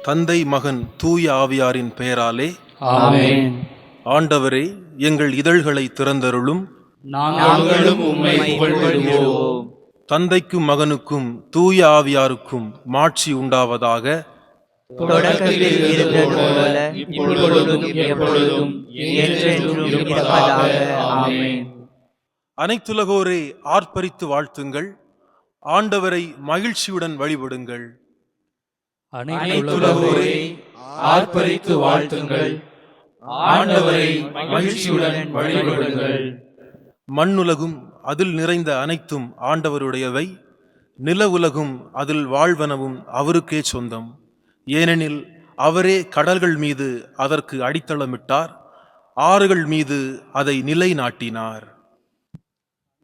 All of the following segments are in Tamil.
தந்தை, மகன், தூய ஆவியாரின் பெயராலே ஆமென். ஆண்டவரே, எங்கள் இதழ்களை திறந்தருளும். நாங்களும் உம்மை புகழ்ந்திடுவோம். தந்தைக்கும் மகனுக்கும் தூய ஆவியாருக்கும் மாட்சி உண்டாவதாக. தொடக்கத்தில் இருந்தது போல இப்பொழுதும் எப்பொழுதும் என்றென்றும் இருப்பதாக. ஆமென். அனைத்துலகோரே ஆர்ப்பரித்து வாழ்த்துங்கள். ஆண்டவரை மகிழ்ச்சியுடன் வழிபடுங்கள். அனைத்துலகோரே ஆர்ப்பரித்து வாழ்த்துங்கள். ஆண்டவரை மகிழ்ச்சியுடன் வழிபடுங்கள். மண்ணுலகும் அதில் நிறைந்த அனைத்தும் ஆண்டவருடையவை. நில உலகும் அதில் வாழ்வனவும் அவருக்கே சொந்தம். ஏனெனில் அவரே கடல்கள் மீது அதற்கு அடித்தளமிட்டார், ஆறுகள் மீது அதை நிலைநாட்டினார்.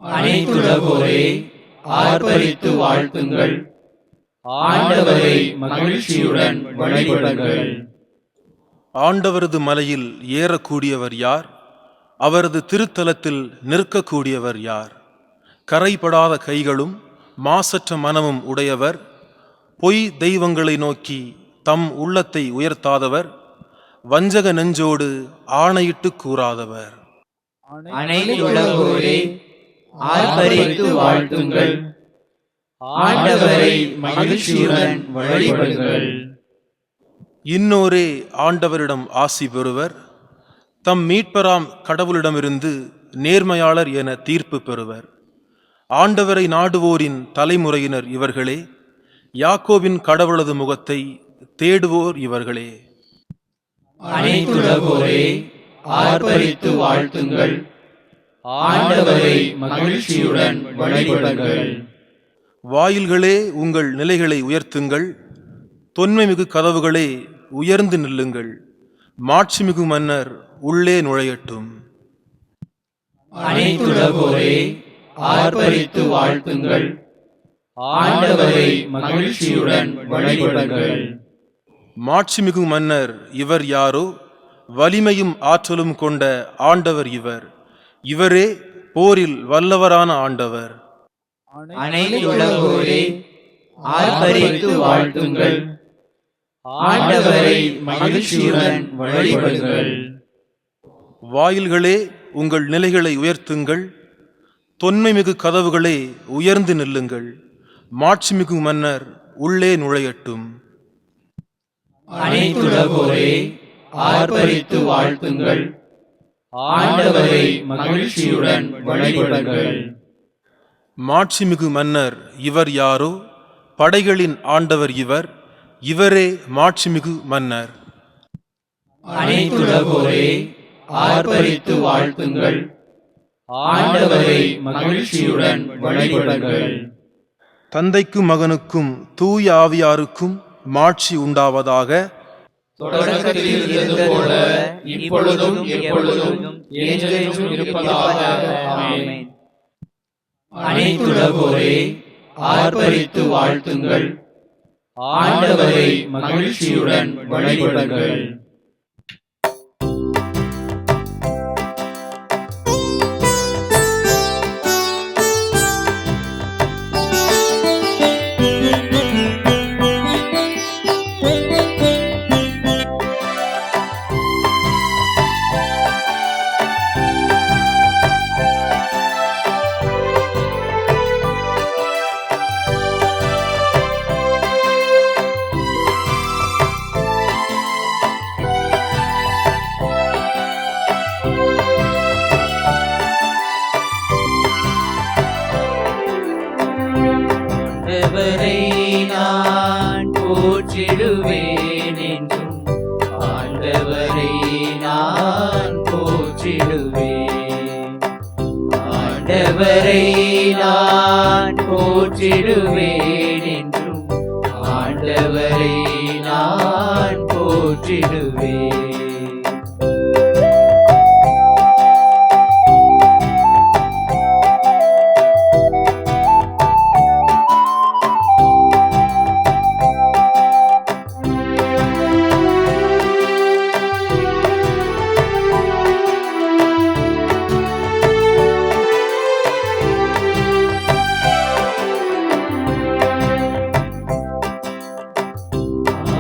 அனைத்துலகோரே ஆர்ப்பரித்து வாழ்த்துங்கள். ஆண்டவரை மகிழ்ச்சியுடன் வழிபடுங்கள். ஆண்டவரது மலையில் ஏறக்கூடியவர் யார்? அவரது திருத்தலத்தில் நிற்கக்கூடியவர் யார்? கரைபடாத கைகளும் மாசற்ற மனமும் உடையவர், பொய் தெய்வங்களை நோக்கி தம் உள்ளத்தை உயர்த்தாதவர், வஞ்சக நெஞ்சோடு ஆணையிட்டு கூறாதவர். அனைத்துலகோரே ஆர்ப்பரித்து வாழ்த்துங்கள். ஆண்டவரை மகிழ்ச்சியுடன் வழிபடுங்கள். இன்னோரே ஆண்டவரிடம் ஆசி பெறுவர். தம் மீட்பராம் கடவுளிடமிருந்து நேர்மையாளர் என தீர்ப்பு பெறுவர். ஆண்டவரை நாடுவோரின் தலைமுறையினர் இவர்களே. யாக்கோபின் கடவுளது முகத்தை தேடுவோர் இவர்களே. அனைத்துலகோரே ஆர்ப்பரித்து வாழ்த்துங்கள். ஆண்டவரை மகிழ்ச்சியுடன் வழிபடுங்கள். வாயில்களே, உங்கள் நிலைகளை உயர்த்துங்கள். தொன்மைமிகு கதவுகளே, உயர்ந்து நில்லுங்கள். மாட்சிமிகு மன்னர் உள்ளே நுழையட்டும். அனைத்துலகோரே ஆர்ப்பரித்து வாழ்த்துங்கள். ஆண்டவரை மகிழ்ச்சியுடன் வழிபடுங்கள். மாட்சிமிகு மன்னர் இவர் யாரோ? வலிமையும் ஆற்றலும் கொண்ட ஆண்டவர் இவர். இவரே போரில் வல்லவரான ஆண்டவர். அனைத்துலகோரே ஆர்ப்பரித்து வாழ்த்துங்கள். ஆண்டவரை மகிழ்ச்சியுடன் வழிபடுங்கள். வாயில்களே, உங்கள் நிலைகளை உயர்த்துங்கள். தொன்மைமிகு கதவுகளே, உயர்ந்து நில்லுங்கள். மாட்சிமிகு மன்னர் உள்ளே நுழையட்டும். அனைத்துலகோரே ஆர்ப்பரித்து வாழ்த்துங்கள். ஆண்டவரை மகிழ்ச்சியுடன் வழிபடுங்கள். மாட்சிமிகு மன்னர் இவர் யாரோ? படைகளின் ஆண்டவர் இவர். இவரே மாட்சிமிகு மன்னர். அனைத்துலகோரே ஆர்ப்பரித்து வாழ்த்துங்கள். ஆண்டவரை மகிழ்ச்சியுடன் வழிபடுங்கள். தந்தைக்கும் மகனுக்கும் தூய ஆவியாருக்கும் மாட்சி உண்டாவதாக. தொடக்கத்தில் இருந்தது போல இப்பொழுதும் எப்பொழுதும் என்றென்றும் இருப்பதாக. ஆமென். அனைத்துலகோரே ஆர்ப்பரித்து வாழ்த்துங்கள். ஆண்டவரை மகிழ்ச்சியுடன் வழிபடுங்கள். ஆண்டவரை நான் போற்றிடுவேன் என்றும், ஆண்டவரை நான் போற்றிடுவேன். ஆண்டவரை நான் போற்றிடுவேன் என்றும், ஆண்டவரை நான் போற்றிடுவேன்.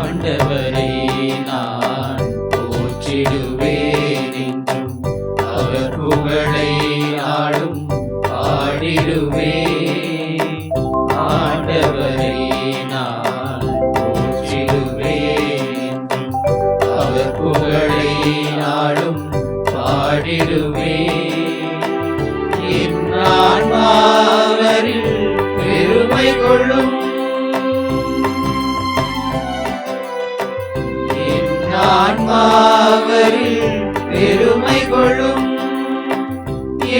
ஆண்டவரை பாடிடுவேன். என் ஆன்மாவரில் பெருமை கொள்ளும். என் ஆன்மாவரில் பெருமை கொள்ளும்.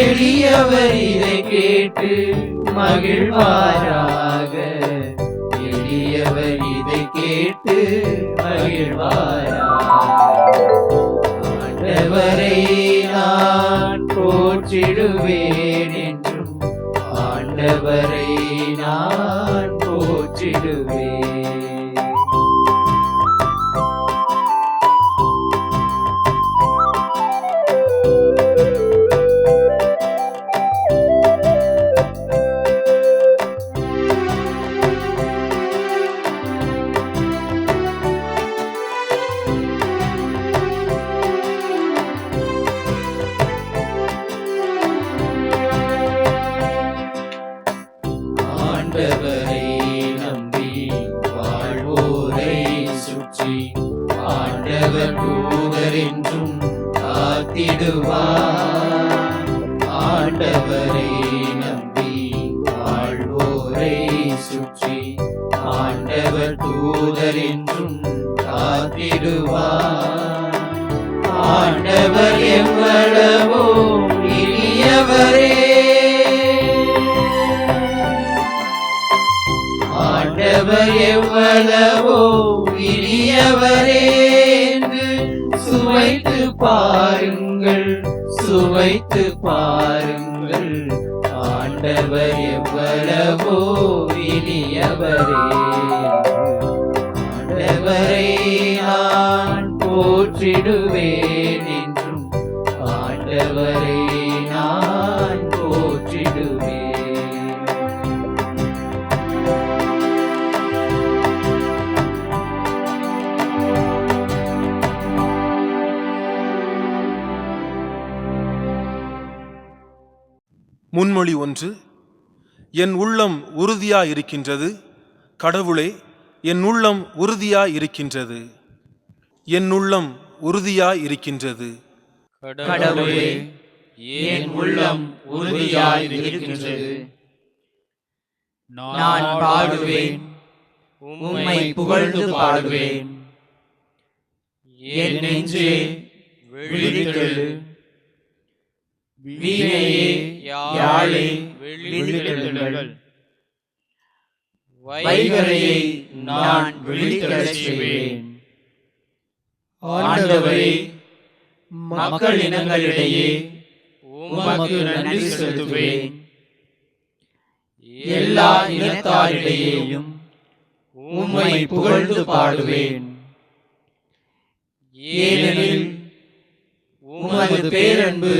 எளியவர் இதை கேட்டு மகிழ்வாராக. எளியவர் இதை கேட்டு மகிழ்வாராக. ஆண்டவரை நான் போற்றிடுவேன் என்றும். ஆண்டவரை நான் போற்றிடுவேன். ஆண்டவரை நம்பி வாழ்வோரை சுற்றி ஆண்டவர் தூதர் என்றும் காத்திடுவார். ஆண்டவரை நம்பி வாழ்வோரை சுற்றி ஆண்டவர் தூதர் என்றும் காத்திடுவார். ஆண்டவர் எவ்வளவோ இனியவரே. ஆண்டவர் எவ்வளவோ இனியவரே என்று சுவைத்து பாருங்கள், சுவைத்து பாருங்கள். ஆண்டவர் எவ்வளவோ இனியவரே. ஆண்டவரை நான் போற்றிடுவேன் என்றும். ஆண்டவரை நான் போற்றிடுவேன். முன்மொழி 1. என் உள்ளம் உறுதியாயிருக்கின்றது. கடவுளே, என் உள்ளம் உறுதியாயிருக்கின்றது. என் உள்ளம் உறுதியாயிருக்கின்றது. கடவுளே, என் உள்ளம் உறுதியாய் இருக்கின்றது. நான் பாடுவேன், உம்மை புகழ்ந்து பாடுவேன். என் நெஞ்சே விழித்தெழு. வீணையே யாழே விழித்தெழுங்கள். வைகரையை நான் விழித்தெழச் செய்வேன். ஆண்டவரே, மக்கள் இனங்களிடையே உமக்கு நன்றி செலுத்துவேன். எல்லா இனத்தாரிடையேயும் உம்மை புகழ்ந்து பாடுவேன். ஏனெனில் உமது பேரன்பு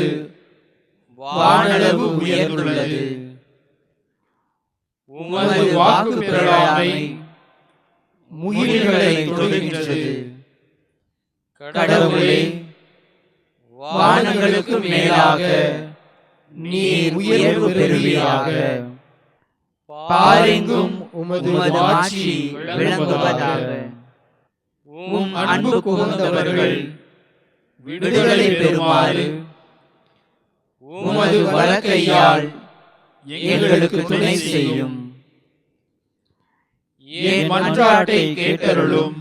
வானளவு உயர்ந்துள்ளது. உமது வாக்கு பெறாமை முகில்களை தொடுகின்றது. கடவுளே, வானங்களுக்கு மேலாக நீர் உயர்வு பெறுவீராக. பாரெங்கும் உமது ஆட்சி விளங்குவதாக. உம் அன்பு கூர்ந்தவர்கள் விடுதலை பெறுமாறு உமது வலக்கையால் எங்களுக்கு துணை செய்யும். என் மன்றாட்டை கேட்டருளும்.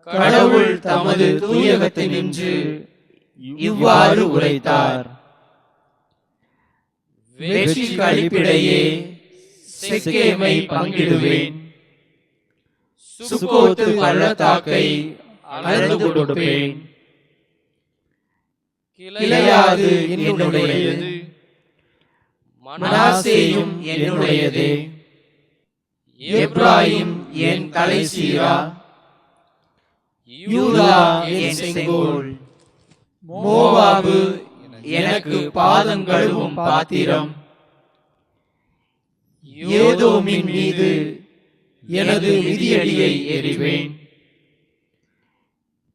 கடவுள் தமது தூயகத்தினின்று இவ்வாறு உரைத்தார். வெற்றி களிப்பிடையே செக்கேமை பங்கிடுவேன். சுக்கோத்து பள்ளத்தாக்கை அளந்து கொடுப்பேன். கிளையாது என்னுடையது, மனாசேயும் என்னுடையதே. எப்ராயிம் என் தலைசீரா, யூதா என் செங்கோல். மோவாபு எனக்கு பாதம் கழுவும் பாத்திரம். ஏதோமின் மீது எனது மிதியடியை எறிவேன்.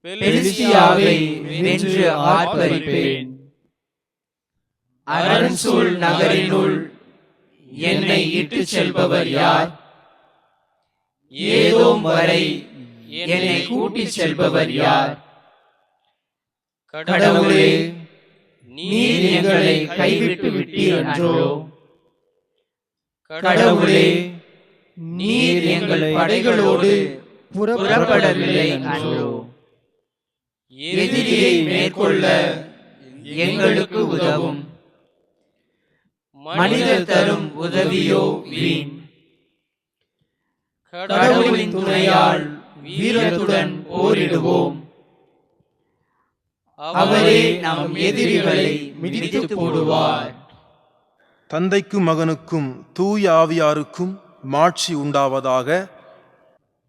பெலிஸ்தியாவை வென்று ஆர்ப்பரிப்பேன். அரண்சூழ் நகரினுள் என்னை இட்டுச் செல்பவர் யார்? ஏதோம் வரை என்னை கூட்டிச் செல்பவர் யார்? கடவுளே, நீர் எங்களை கைவிட்டு விட்டீர் அன்றோ? கடவுளே, நீர் எங்கள் படைகளோடு புறப்படவில்லை அன்றோ? எதிரியை மேற்கொள்ள எங்களுக்கு உதவும். மனிதர் தரும் உதவியோ வீண். கடவுளின் துணையால் வீரத்துடன் போரிடுவோம். அவரே நம் எதிரிகளை மிதித்து போடுவார். தந்தைக்கும் மகனுக்கும் தூய ஆவியாருக்கும் மாட்சி உண்டாவதாக.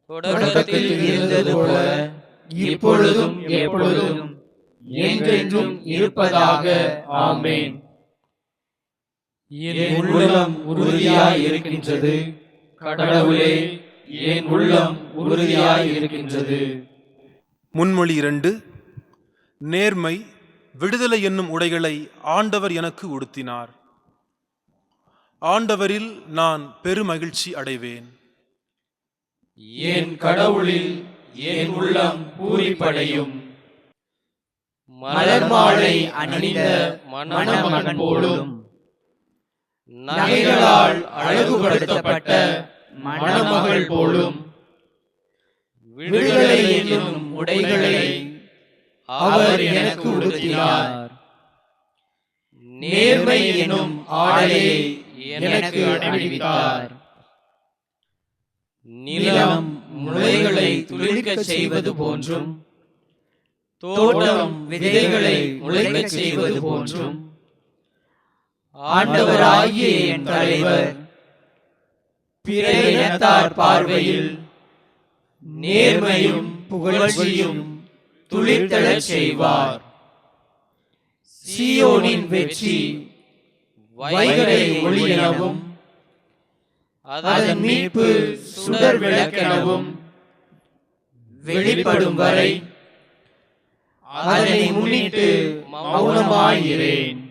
தொடக்கத்தில் இருந்தது போல இப்பொழுதும் எப்பொழுதும் என்றென்றும் இருப்பதாக. ஆமென். என் உள்ளம் உறுதியாய் இருக்கின்றது. கடவுளே, என் உள்ளம் உறுதியாய் இருக்கின்றது. முன்மொழி 2. நேர்மை, விடுதலை என்னும் உடைகளை ஆண்டவர் எனக்கு உடுத்தினார். ஆண்டவரில் நான் பெருமகிழ்ச்சி அடைவேன். என் கடவுளில் என் உள்ளம் பூரிப்படையும். மலர் மாலை அணிந்த மணமகன் போலும், நகைகளால் அழகுபடுத்தப்பட்ட மணமகள் போலும், விடுதலை என்னும் உடைகளை அவர் எனக்கு உடுத்தினார். நேர்மை எனும் ஆடையை எனக்கு அணிவித்தார். நிலம் முளைகளை துளிர்க்கச் செய்வது போன்றும், தோட்டம் விதைகளை முளைக்கச் செய்வது போன்றும், ஆண்டவராகிய என் தலைவர் பிற இனத்தார் பார்வையில் நேர்மையும் புகழ்ச்சியும் துளிர்த்தெழச் செய்வார். சீயோனின் வெற்றி வைகரை ஒளி எனவும், அதன் மீட்பு சுடர் விளக்கெனவும் வெளிப்படும் வரை அதனை முன்னிட்டு மௌனமாயிரேன்.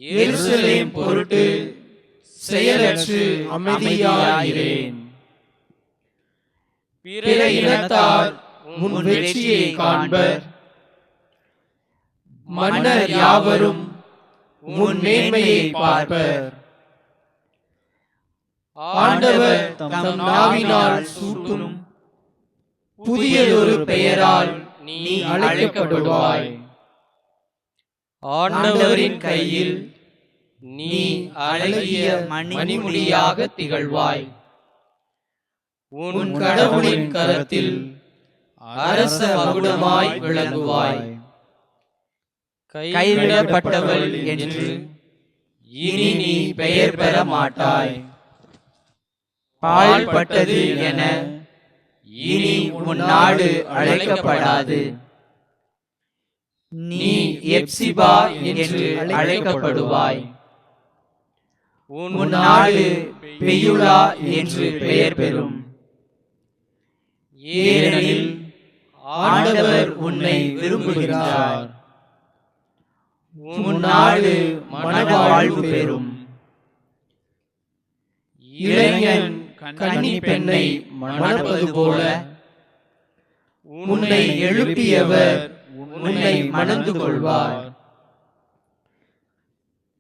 எருசலேம் பொருட்டு செயலற்று அமைதியாயிரேன். பிற இனத்தார் உன் வெற்றியை காண்பர். மன்னர் யாவரும் உன் மேன்மையை பார்ப்பர். ஆண்டவர் தம் நாவினால் சூட்டும் புதியதொரு பெயரால் நீ அழைக்கப்படுவாய். ஆண்டவரின் கையில் நீ அழகிய மணிமுடியாக திகழ்வாய். உன் கடவுளின் கரத்தில் அரச மகுடமாய் விளங்குவாய். கைவிடப்பட்டவள் என்று இனி நீ பெயர் பெற மாட்டாய். பாழ்பட்டது என இனி உன் நாடு அழைக்கப்படாது. நீ எப்சிபா என்று அழைக்கப்படுவாய். உன் நாடு பெயுலா என்று பெயர் பெறும். ஏனெனில் ஆண்டவர் உன்னை விரும்புகிறார். உன் நாடு மனவாழ்வு பெறும். இளைஞன் கன்னி பெண்ணை மணப்பது போல உன்னை எழுப்பியவர் உன்னை மணந்து கொள்வார்.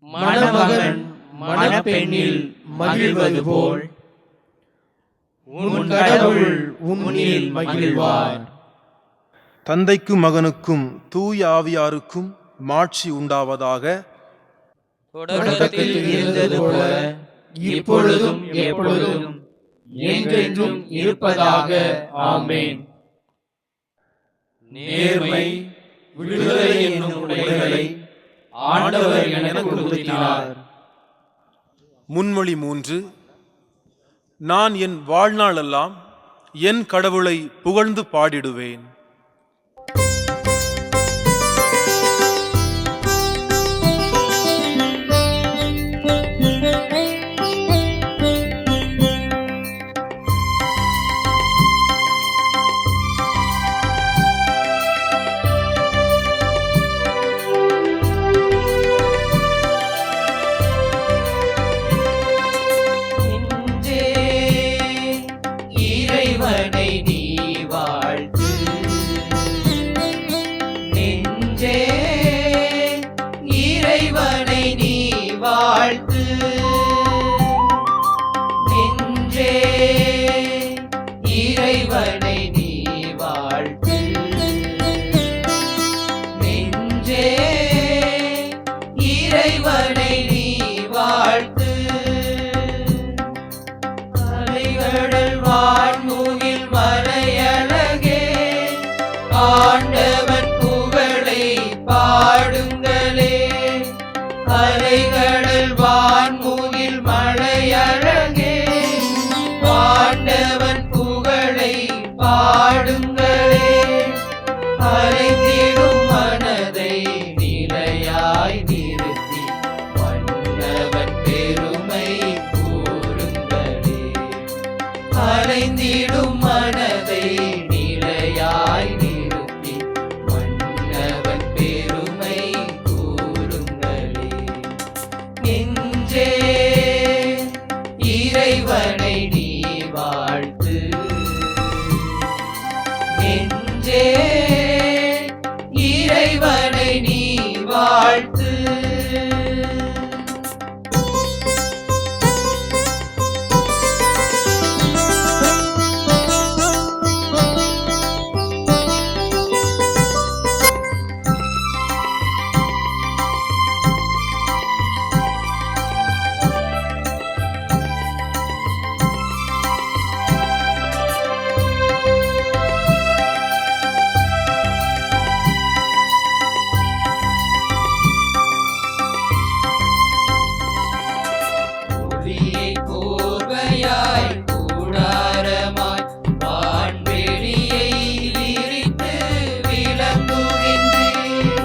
மணமகன் மணப்பெண்ணில் மகிழ்வது போல் உன் கடவுள் உன்னில் மகிழ்வார். தந்தைக்கும் மகனுக்கும் தூய ஆவியாருக்கும் மாட்சி உண்டாவதாக. தொடக்கத்தில் இருந்தது போல இப்பொழுதும் எப்பொழுதும் என்றென்றும் இருப்பதாக. ஆமென். நேர்மை, விடுதலை என்னும் உடைகளை ஆண்டவர் எனக்கு உடுத்தினார். முன்மொழி 3. நான் என் வாழ்நாளெல்லாம் என் கடவுளை புகழ்ந்து பாடிடுவேன். இறைவனை நீ வாழ்த்து. இறைவனை நீ வாழ்த்து. ஒளியை கோர்வையாய் கூடாரமாய் வான்வெளியை விரித்து விளங்குகின்றீர்.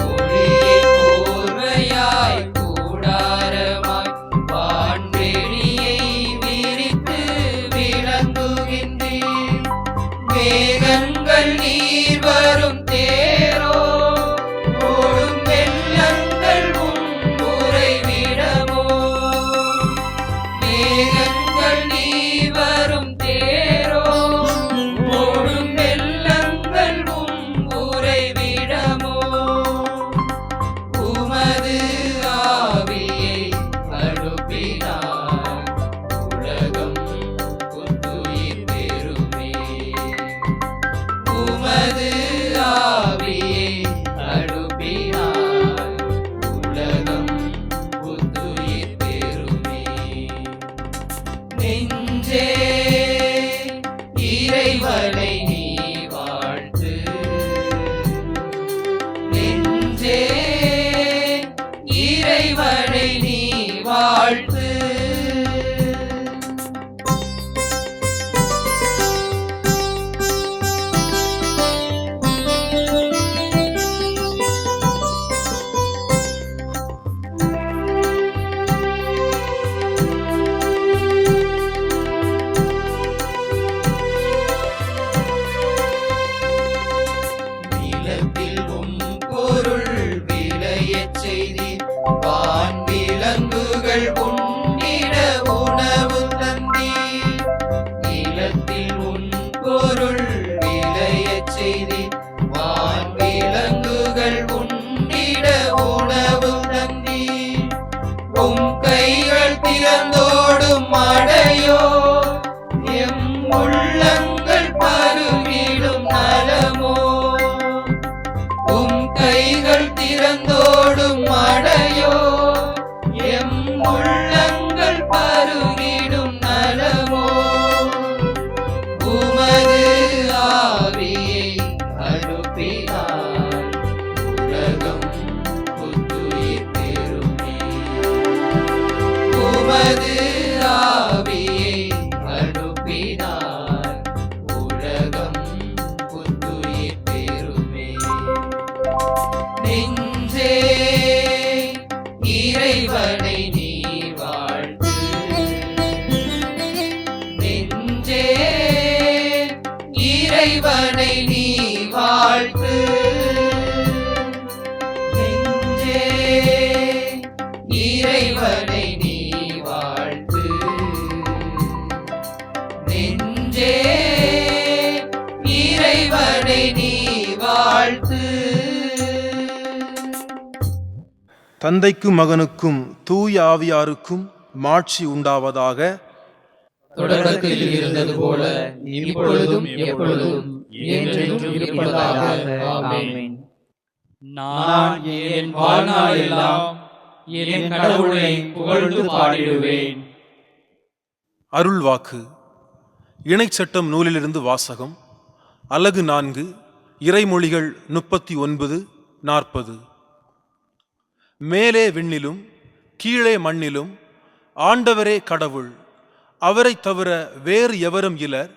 ஒளியை கோர்வையாய் கூடாரமாய் வான்வெளியை விரித்து விளங்குகின்றீர். மேகங்கள் நீர் வரும் தேரோ, ஓடும் வெள்ளங்கள் உம் உறைவிடமோ. மேகங்கள் நீர் வரும் தேரோ, ஓடும் வெள்ளங்கள் உம் உறைவிடமோ. உமது ஆவியை அனுப்பினார், உலகம் புத்துயிர் பெறுமே. உமது ஆவியை அனுப்பினார், உலகம் புத்துயிர் பெறுமே. நெஞ்சே இறைவனை நீ வாழ்த்து. நெஞ்சே இறைவனை நீ வாழ்த்து. நிலத்தில் உம் பொருள் விளையச் செய்தீர், வான் விலங்குகள் உண்டிட உணவு தந்தீர். நிலத்தில் உன் பொருள் விளையச் செய்தீர், வான் விலங்குகள் உண்டிட உணவு தந்தீர். உம் கைகள் திறந்தோடும் மழையோ, எம் உள்ளங்கள் பருகிடும் நலமோ. உம் கைகள் திறந்தோடும் மழையோ, எம் உள்ளங்கள் பருகிடும் நலமோ. உமது ஆவியை அனுப்பினார், உலகம் புத்துயிர் பெறுமே. உமது ஆவியை அனுப்பினார், உலகம் புத்துயிர் பெறுமே. நெஞ்சே இறைவனை நீ வாழ்த்து. நெஞ்சே இறைவனை நீ வாழ்த்து. நெஞ்சே இறைவனை நீ வாழ்த்து. நெஞ்சே இறைவனை நீ வாழ்த்து. தந்தைக்கும் மகனுக்கும் தூய ஆவியாருக்கும் மாட்சி உண்டாவதாக. தொடக்கத்தில் இருந்தது போல இப்பொழுதும் எப்பொழுதும் என்றென்றும் இருப்பதாக. ஆமென். நான் என் வாழ்நாள் எல்லாம் என் கடவுளை புகழ்ந்து பாடிடுவேன். அருள்வாக்கு. இணைச்சட்டம் நூலிலிருந்து வாசகம். அலகு 4, இறைமொழிகள் 39-40. மேலே விண்ணிலும் கீழே மண்ணிலும் ஆண்டவரே கடவுள், அவரைத் தவிர வேறு எவரும் இலர்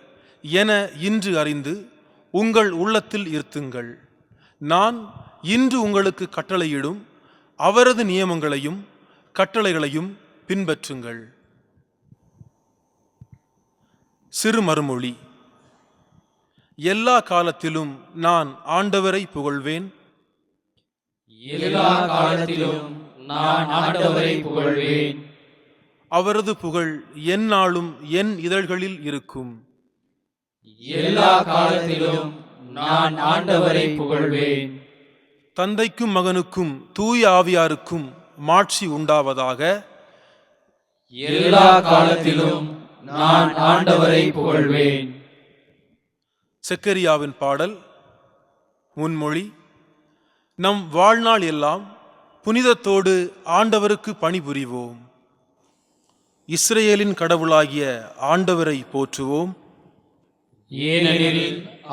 என இன்று அறிந்து உங்கள் உள்ளத்தில் இருத்துங்கள். நான் இன்று உங்களுக்கு கட்டளையிடும் அவரது நியமங்களையும் கட்டளைகளையும் பின்பற்றுங்கள். சிறு மறுமொழி. எல்லா காலத்திலும் நான் ஆண்டவரை புகழ்வேன். எல்லா காலத்திலும் நான் ஆண்டவரை புகழ்வேன். அவரது புகழ் எந்நாளும் என் இதழ்களில் இருக்கும். எல்லா காலத்திலும் நான் ஆண்டவரை புகழ்வேன். தந்தைக்கும் மகனுக்கும் தூய ஆவியாருக்கும் மாட்சி உண்டாவதாக. எல்லா காலத்திலும் நான் ஆண்டவரை புகழ்வேன். செக்கரியாவின் பாடல். முன்மொழி. நம் வாழ்நாள் எல்லாம் புனிதத்தோடு ஆண்டவருக்கு பணிபுரிவோம். இஸ்ரேலின் கடவுளாகிய ஆண்டவரை போற்றுவோம். ஏனெனில்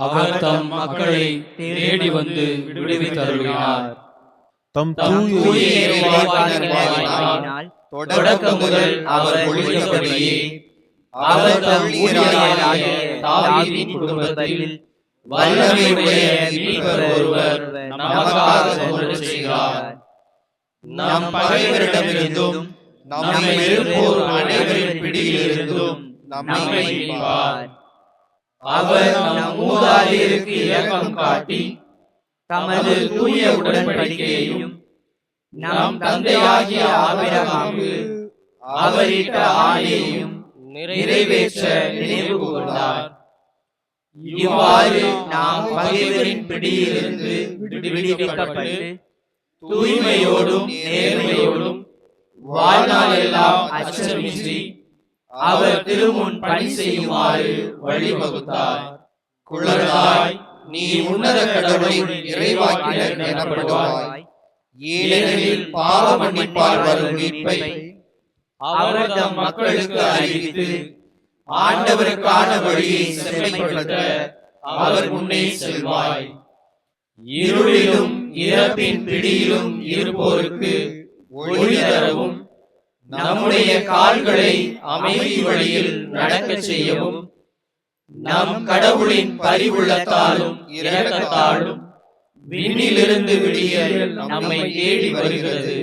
அவர் தம் மக்களை தேடி வந்து விடுவித்தருளினார். தம் தம் தூய தூய இறைவாக்கினரால் தொடக்கம் முதல் அவர் ஒழித்தபடியே அவர் தம் ஊழியராகிய தாவீதின் குடும்பத்தில் வல்லமையுடைய மீட்பர் ஒருவர் நமக்காக தோன்றச் செய்கிறார். நம் பகைவரிடமிருந்தும் நம்மை எதிர்ப்போர் அனைவரின் பிடியிலிருந்தும் நம்மை மீட்பார். அவர் நம் மூதாதையருக்கு இரக்கம் காட்டி தமது தூய உடன்படிக்கையையும் நம் தந்தையாகிய ஆபிரகாமுக்கு அவரிட்ட ஆணையையும் நிறைவேற்ற நினைவு கூர்ந்தார். இவ்வாறு நாம் பகைவரின் பிடியிலிருந்து விடுவிக்கப்பட்டு தூய்மையோடும் நேர்மையோடும் வாழ்நாளெல்லாம் அச்சமின்றி அவர் திருமுன் பணி செய்யுமாறு வழிவகுத்தார். குழந்தாய், நீ உன்னத கடவுளின் இறைவாக்கினர் எனப்படுவாய். ஏனெனில் பாவ மன்னிப்பால் வரும் மீட்பை அவர் தம் மக்களுக்கு அறிவித்து ஆண்டவருக்கான வழியை செம்மைப்படுத்த அவர் முன்னே செல்வாய். இருளிலும் இறப்பின் பிடியிலும் இருப்போருக்கு ஒளி தரவும் நம்முடைய கால்களை அமைதி வழியில் நடக்கச் செய்யவும் நம் கடவுளின் பரிவுள்ளத்தாலும் இரக்கத்தாலும் விண்ணிலிருந்து விடியல் நம்மை தேடி வருகிறது.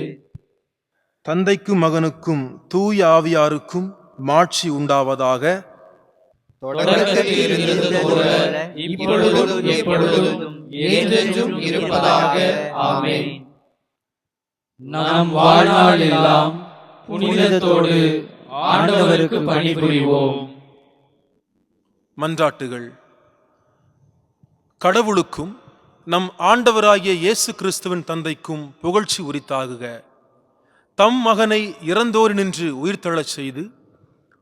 தந்தைக்கும் மகனுக்கும் தூய ஆவியாருக்கும் மாட்சி உண்டாவதாக. தொடக்கத்தில் இருந்தது போல இப்பொழுதும் எப்பொழுதும் என்றென்றும் இருப்பதாக. ஆமென். நாம் வாழ்நாள் எல்லாம் புனிதத்தோடு ஆண்டவருக்கு பணிபுரிவோம். மன்றாட்டுகள். கடவுளுக்கும் நம் ஆண்டவராகிய இயேசு கிறிஸ்துவின் தந்தைக்கும் புகழ்ச்சி உரித்தாகுக. தம் மகனை இறந்தோரினின்று உயிர்த்தெழச் செய்து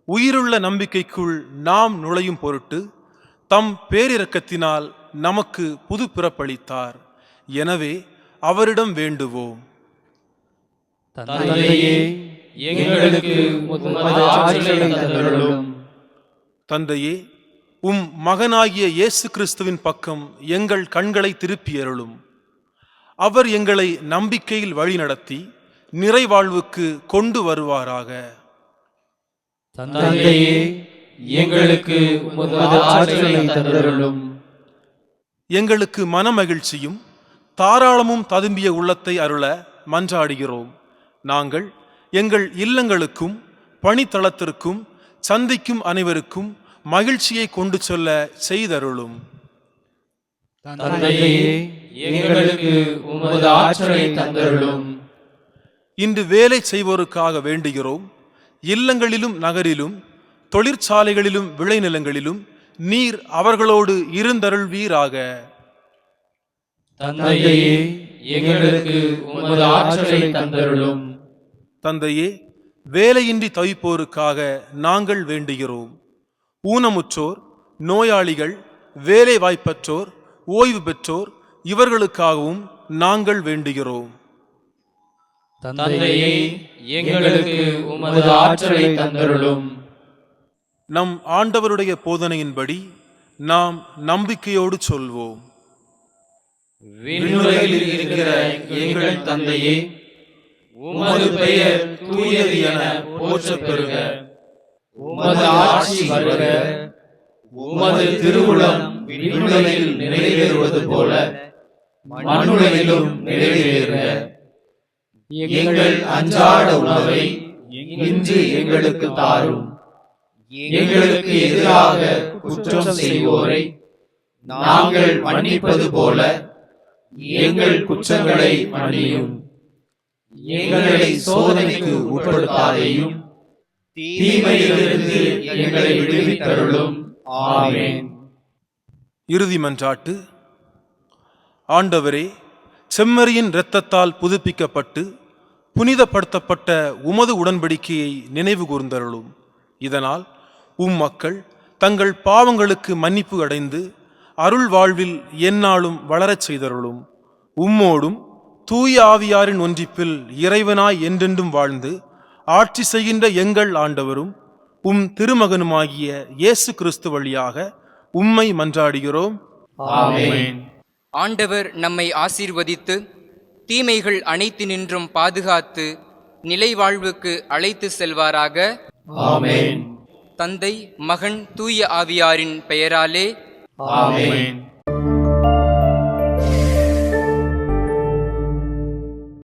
உயிருள்ள நம்பிக்கைக்குள் நாம் நுழையும் பொருட்டு தம் பேரிரக்கத்தினால் நமக்கு புது பிறப்பளித்தார். எனவே அவரிடம் வேண்டுவோம். தந்தையே, எங்களுக்கு உமது ஆற்றலை தந்தருளும். தந்தையே, உம் மகனாகிய இயேசு கிறிஸ்துவின் பக்கம் எங்கள் கண்களை திருப்பியருளும். அவர் எங்களை நம்பிக்கையில் வழிநடத்தி நிறைவாழ்வுக்கு கொண்டு வருவாராக. தந்தையே, எங்களுக்கு உமது ஆற்றலை தந்தருளும். எங்களுக்கு மனமகிழ்ச்சியும் தாராளமும் ததும்பிய உள்ளத்தை அருள மன்றாடுகிறோம். நாங்கள் எங்கள் இல்லங்களுக்கும் பணித்தளத்திற்கும் சந்திக்கும் அனைவருக்கும் மகிழ்ச்சியை கொண்டு செல்ல செய்தருளும். தந்தையே, எங்களுக்கு உமது ஆற்றலை தந்தருளும். இன்று வேலை செய்வோருக்காக வேண்டுகிறோம். இல்லங்களிலும் நகரிலும் தொழிற்சாலைகளிலும் விளைநிலங்களிலும் நீர் அவர்களோடு இருந்தருள்வீராக. தந்தையே, எங்களுக்கு உமது ஆற்றலை தந்தருளும். தந்தையே, வேலையின்றி தவிப்போருக்காக நாங்கள் வேண்டுகிறோம். ஊனமுற்றோர், நோயாளிகள், வேலை வாய்ப்பற்றோர், ஓய்வு பெற்றோர் இவர்களுக்காகவும் நாங்கள் வேண்டுகிறோம். தந்தையே, எங்களுக்கு உமது ஆற்றலை தந்தருளும். நம் ஆண்டவருடைய போதனையின்படி நாம் நம்பிக்கையோடு சொல்வோம். விண்ணுலகில் இருக்கிற எங்கள் தந்தையே, உமது பெயர் தூயது என போற்றப் பெறுக. உமது ஆட்சி வருக. உமது திருவுளம் விண்ணுலகில் நிறைவேறுவது போல மண்ணுலகிலும் நிறைவேறுக. எங்கள் அன்றாட உணவை இன்று எங்களுக்கு தாரும். எங்களுக்கு எதிராக குற்றம் செய்வோரை நாங்கள் மன்னிப்பது போல எங்கள் குற்றங்களை மன்னியும். எங்களை சோதனைக்கு உட்படுத்தாதேயும், தீமையிலிருந்து எங்களை விடுவித்தருளும். ஆமென். இறுதி மன்றாட்டு. ஆண்டவரே, செம்மறியின் இரத்தத்தால் புதுப்பிக்கப்பட்டு புனிதப்படுத்தப்பட்ட உமது உடன்படிக்கையை நினைவு கூர்ந்தருளும். இதனால் மக்கள் தங்கள் பாவங்களுக்கு மன்னிப்பு அடைந்து அருள் வாழ்வில் எந்நாளும் வளரச் செய்தருளும். உம்மோடும் தூய ஆவியாரின் ஒன்றிப்பில் இறைவனாய் என்றென்றும் வாழ்ந்து ஆட்சி செய்கின்ற எங்கள் ஆண்டவரும் திருமகனுமாகிய இயேசு கிறிஸ்து வழியாக உம்மை மன்றாடுகிறோம். ஆமென். ஆண்டவர் நம்மை ஆசீர்வதித்து தீமைகள் அனைத்தினின்றும் பாதுகாத்து நிலை வாழ்வுக்கு அழைத்து செல்வாராக. ஆமென். தந்தை, மகன், தூய ஆவியாரின் பெயராலே ஆமென்.